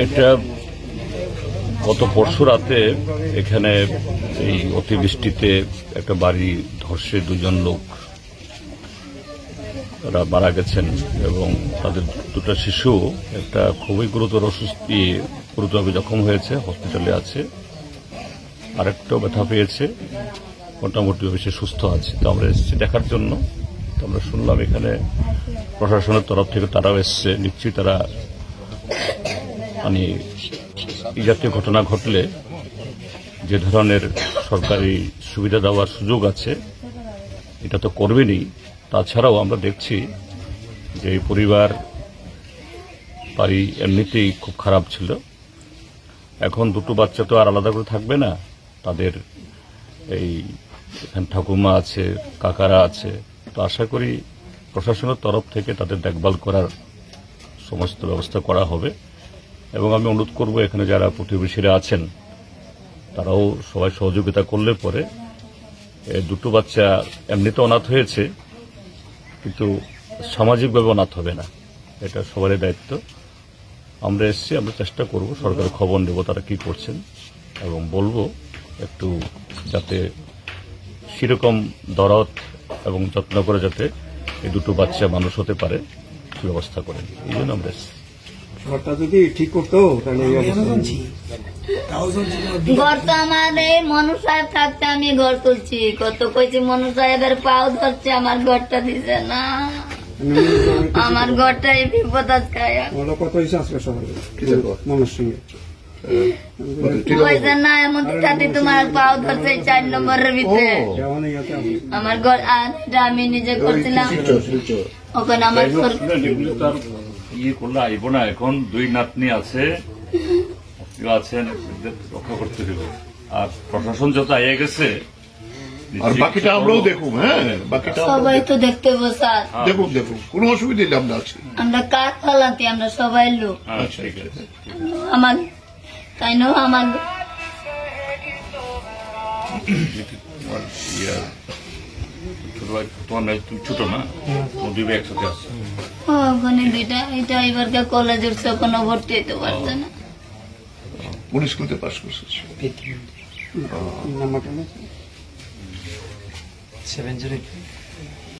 এটা গত পরশু রাতে এখানে এই অতিবৃষ্টিতে একটা বাড়ি ধসে দুজন লোক মারা গেছেন এবং তাদের দুটো শিশু একটা খুবই গুরুতরভাবে জখম হয়েছে, হসপিটালে আছে। আরেকটাও ব্যথা পেয়েছে, মোটামুটি সে সুস্থ আছে। তো আমরা এসেছি দেখার জন্য। তো আমরা শুনলাম এখানে প্রশাসনের তরফ থেকে তারাও এসছে। নিশ্চয়ই তারা মানে এই জাতীয় ঘটনা ঘটলে যে ধরনের সরকারি সুবিধা দেওয়ার সুযোগ আছে এটা তো করবেনই। তাছাড়াও আমরা দেখছি যে এই পরিবার বাড়ি এমনিতেই খুব খারাপ ছিল। এখন দুটো বাচ্চা তো আর আলাদা করে থাকবে না, তাদের এই এখানে ঠাকুমা আছে, কাকারা আছে। তো আশা করি প্রশাসনের তরফ থেকে তাদের দেখভাল করার সমস্ত ব্যবস্থা করা হবে। এবং আমি অনুরোধ করব এখানে যারা প্রতিবেশীরা আছেন তারাও সবাই সহযোগিতা করলে পরে দুটো বাচ্চা এমনিতে অনাথ হয়েছে, কিন্তু সামাজিকভাবে অনাথ হবে না, এটা সবারই দায়িত্ব। আমরা এসেছি, আমরা চেষ্টা করব, সরকারের খবর নেব তারা কি করছেন এবং বলবো একটু যাতে সেরকম দরদ এবং যত্ন করে যাতে এই দুটো বাচ্চা মানুষ হতে পারে ব্যবস্থা করেন, এই জন্য আমরা এসেছি। ঘরটা যদি ঠিক করতো তাহলে ঘর তো আমার এই মনু সাহেব থাকতে আমি ঘর তুলছি, কত কইছি মনু সাহেবের পাও ধরছে, আমার ঘরটা দিছে না, আমার ঘরটাই বিপদ আজকায়। কত হয়েছে আজকে সবাই মনের সঙ্গে না এমন থাকতে তোমার পাও ধরছে 4 নম্বরের ভিতরে আমার ঘর। আর আমি নিজে করছিলাম ওখানে আমার ইয়ে করলে আইব না। এখন দুই নাতনি আছে, আছেন, রক্ষা করতে হবে। আর প্রশাসন যত আইয়া গেছে আর বাকিটা আমরাও দেখুন। হ্যাঁ, বাকিটা সবাই তো দেখতে বসার দেখুন কোনো অসুবিধা নেই। আমরা আছি, আমরা কাজ ফলাতে আমরা সবাই লোক। ঠিক আছে, আমার তাই না আমার তোমার ছোট না, দুই ভাই একসাথে আছে। ওখানে দুইটা, এটা এবার কলেজ উঠছে, কোনো ভর্তি হইতে পারছে না। কোন স্কুলতে পাস করছে? 703